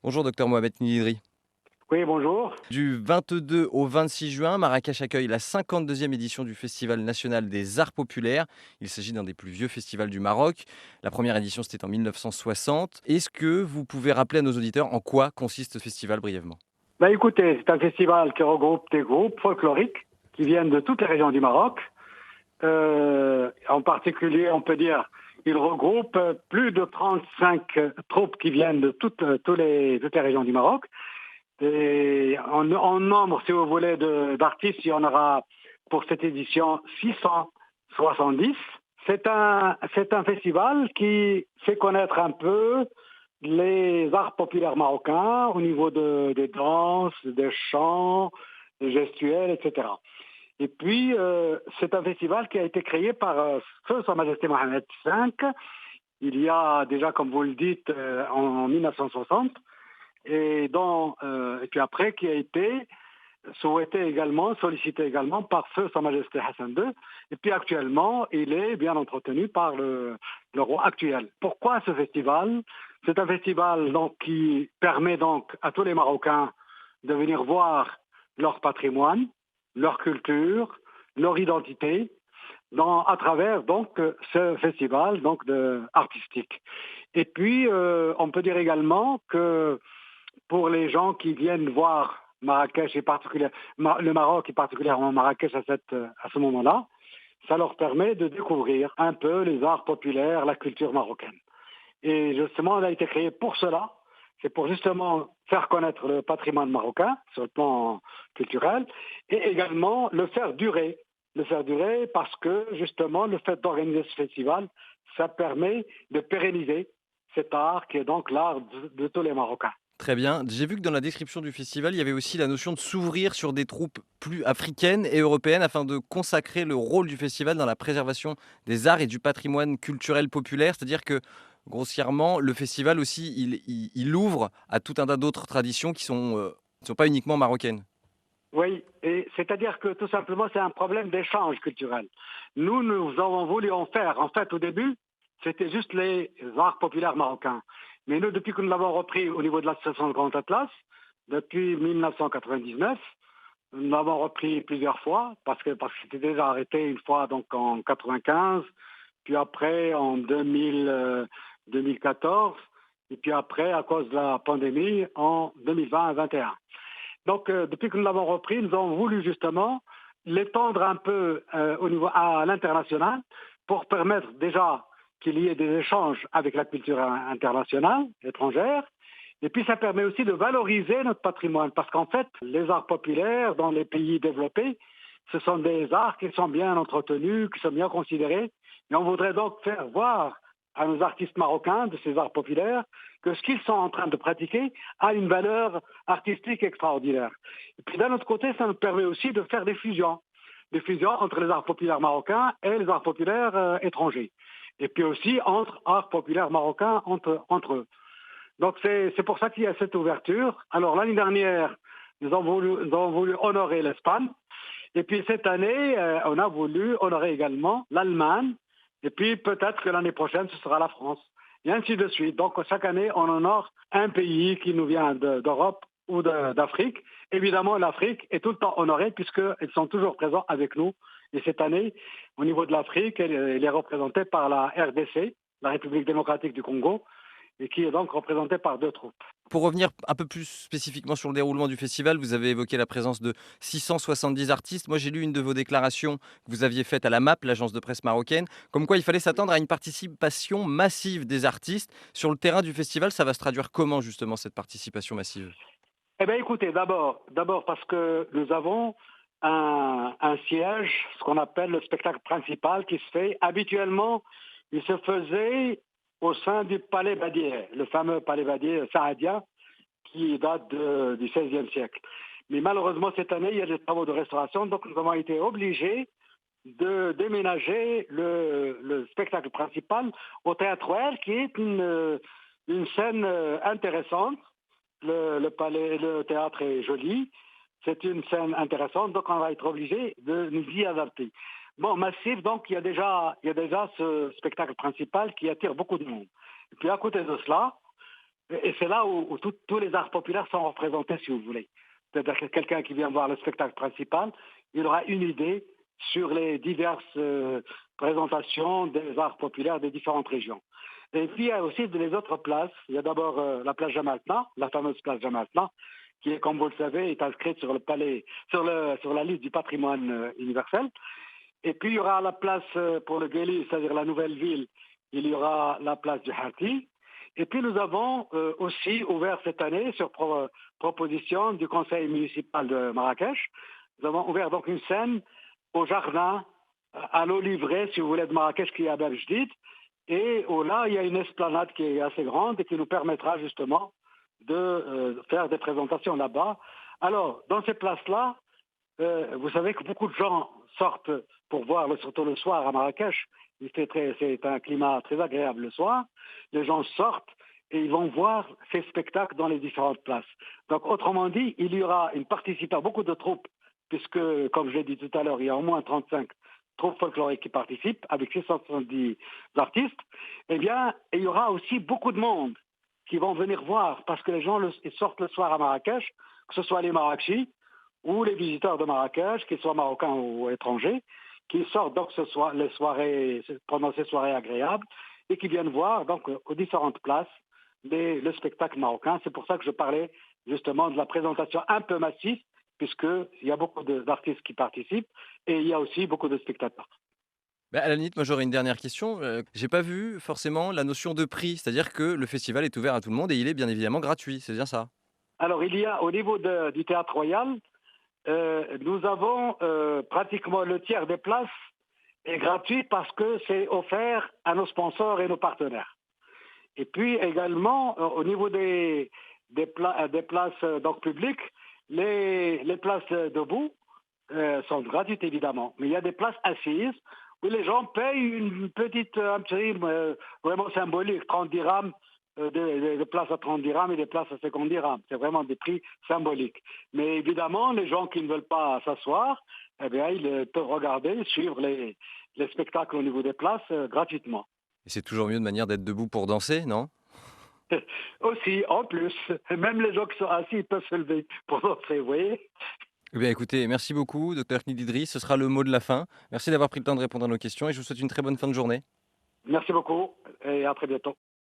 Bonjour docteur Mohamed Nidri. Oui, bonjour. Du 22 au 26 juin, Marrakech accueille la 52e édition du Festival national des arts populaires. Il s'agit d'un des plus vieux festivals du Maroc. La première édition, c'était en 1960. Est-ce que vous pouvez rappeler à nos auditeurs en quoi consiste ce festival brièvement? Écoutez, c'est un festival qui regroupe des groupes folkloriques qui viennent de toutes les régions du Maroc. En particulier, on peut dire, il regroupe plus de 35 troupes qui viennent de toutes les régions du Maroc. Et en nombre, si vous voulez, d'artistes, il y en aura pour cette édition 670. C'est un festival qui fait connaître un peu les arts populaires marocains au niveau des danses, des chants, des gestuels, etc. Et puis, c'est un festival qui a été créé par Feu Sa Majesté Mohamed V, il y a déjà, comme vous le dites, en 1960, et puis après, qui a été souhaité également, sollicité également par Feu Sa Majesté Hassan II. Et puis actuellement, il est bien entretenu par le roi actuel. Pourquoi ce festival? C'est un festival donc, qui permet donc à tous les Marocains de venir voir leur patrimoine, leur culture, leur identité, à travers donc ce festival artistique. Et puis, on peut dire également que pour les gens qui viennent voir Marrakech et le Maroc et particulièrement Marrakech à ce moment-là, ça leur permet de découvrir un peu les arts populaires, la culture marocaine. Et justement, elle a été créée pour cela. C'est pour justement faire connaître le patrimoine marocain sur le plan culturel et également le faire durer. Le faire durer parce que justement, le fait d'organiser ce festival, ça permet de pérenniser cet art qui est donc l'art de tous les Marocains. Très bien. J'ai vu que dans la description du festival, il y avait aussi la notion de s'ouvrir sur des troupes plus africaines et européennes afin de consacrer le rôle du festival dans la préservation des arts et du patrimoine culturel populaire. C'est-à-dire que, grossièrement, le festival aussi, il ouvre à tout un tas d'autres traditions qui sont pas uniquement marocaines. Oui, et c'est-à-dire que tout simplement, c'est un problème d'échange culturel. Nous avons voulu en faire. En fait, au début, c'était juste les arts populaires marocains. Mais nous, depuis que nous l'avons repris au niveau de l'association de Grand Atlas, depuis 1999, nous l'avons repris plusieurs fois parce que c'était déjà arrêté une fois donc en 95, puis après en 2014, et puis après à cause de la pandémie en 2020 et 2021. Donc, depuis que nous l'avons repris, nous avons voulu justement l'étendre un peu au niveau à l'international pour permettre déjà qu'il y ait des échanges avec la culture internationale, étrangère. Et puis, ça permet aussi de valoriser notre patrimoine parce qu'en fait, les arts populaires dans les pays développés, ce sont des arts qui sont bien entretenus, qui sont bien considérés. Et on voudrait donc faire voir à nos artistes marocains de ces arts populaires que ce qu'ils sont en train de pratiquer a une valeur artistique extraordinaire. Et puis d'un autre côté, ça nous permet aussi de faire des fusions entre les arts populaires marocains et les arts populaires étrangers. Et puis aussi entre arts populaires marocains entre eux. Donc c'est pour ça qu'il y a cette ouverture. Alors l'année dernière, nous avons voulu honorer l'Espagne. Et puis cette année, on a voulu honorer également l'Allemagne. Et puis peut-être que l'année prochaine, ce sera la France. Et ainsi de suite. Donc chaque année, on honore un pays qui nous vient d'Europe ou d'Afrique. Évidemment, l'Afrique est tout le temps honorée puisqu'ils sont toujours présents avec nous. Et cette année, au niveau de l'Afrique, elle est représentée par la RDC, la République démocratique du Congo, et qui est donc représentée par deux troupes. Pour revenir un peu plus spécifiquement sur le déroulement du festival, vous avez évoqué la présence de 670 artistes. Moi, j'ai lu une de vos déclarations que vous aviez faite à la MAP, l'agence de presse marocaine, comme quoi il fallait s'attendre à une participation massive des artistes. Sur le terrain du festival, ça va se traduire comment justement cette participation massive? Eh bien, écoutez, d'abord parce que nous avons un siège, ce qu'on appelle le spectacle principal, qui se fait habituellement, il se faisait au sein du Palais Badier, le fameux Palais Badier saadia, qui date du XVIe siècle. Mais malheureusement, cette année, il y a des travaux de restauration, donc nous avons été obligés de déménager le spectacle principal au Théâtre Royal, qui est une scène intéressante. Le théâtre est joli, c'est une scène intéressante, donc on va être obligé de nous y adapter. Bon, Massif, donc il y a déjà ce spectacle principal qui attire beaucoup de monde. Et puis à côté de cela, Et c'est là où tous les arts populaires sont représentés, si vous voulez. C'est-à-dire que quelqu'un qui vient voir le spectacle principal, il aura une idée sur les diverses présentations des arts populaires des différentes régions. Et puis, il y a aussi les autres places. Il y a d'abord la place Jamalna, la fameuse place Jamalna, qui est, comme vous le savez, est inscrite sur le palais, sur la liste du patrimoine universel. Et puis, il y aura la place pour le Guéli, c'est-à-dire la nouvelle ville, il y aura la place du Hati. Et puis, nous avons aussi ouvert cette année, sur proposition du conseil municipal de Marrakech, nous avons ouvert donc une scène au jardin, à l'eau livrée, si vous voulez, de Marrakech, qui est à Beljdid. Et là, il y a une esplanade qui est assez grande et qui nous permettra justement de faire des présentations là-bas. Alors, dans ces places-là, vous savez que beaucoup de gens sortent pour voir, surtout le soir à Marrakech. C'est un climat très agréable le soir. Les gens sortent et ils vont voir ces spectacles dans les différentes places. Donc, autrement dit, il y aura une participation, beaucoup de troupes, puisque, comme je l'ai dit tout à l'heure, il y a au moins 35 troupes folkloriques qui participent, avec 670 artistes. Eh bien, il y aura aussi beaucoup de monde qui vont venir voir, parce que les gens ils sortent le soir à Marrakech, que ce soit les Marrakechis, ou les visiteurs de Marrakech, qu'ils soient marocains ou étrangers, qui sortent donc pendant ces soirées agréables et qui viennent voir donc aux différentes places le spectacle marocain. C'est pour ça que je parlais justement de la présentation un peu massive, puisqu'il y a beaucoup d'artistes qui participent et il y a aussi beaucoup de spectateurs. Bah, à la limite, moi j'aurais une dernière question. J'ai pas vu forcément la notion de prix, c'est-à-dire que le festival est ouvert à tout le monde et il est bien évidemment gratuit, c'est bien ça? Alors, il y a au niveau du Théâtre Royal, nous avons pratiquement le tiers des places est gratuit parce que c'est offert à nos sponsors et nos partenaires. Et puis également, au niveau des places donc publiques, les places debout sont gratuites évidemment. Mais il y a des places assises où les gens payent un prix vraiment symbolique, 30 dirhams, des places à 30 dirhams et des places à 50 dirhams. C'est vraiment des prix symboliques. Mais évidemment, les gens qui ne veulent pas s'asseoir, eh bien, ils peuvent regarder, suivre les spectacles au niveau des places gratuitement. Et c'est toujours mieux de manière d'être debout pour danser, non? Aussi, en plus, même les gens qui sont assis, ils peuvent se lever pour danser, vous voyez. Eh bien écoutez, merci beaucoup, docteur Khalid Idriss, ce sera le mot de la fin. Merci d'avoir pris le temps de répondre à nos questions et je vous souhaite une très bonne fin de journée. Merci beaucoup et à très bientôt.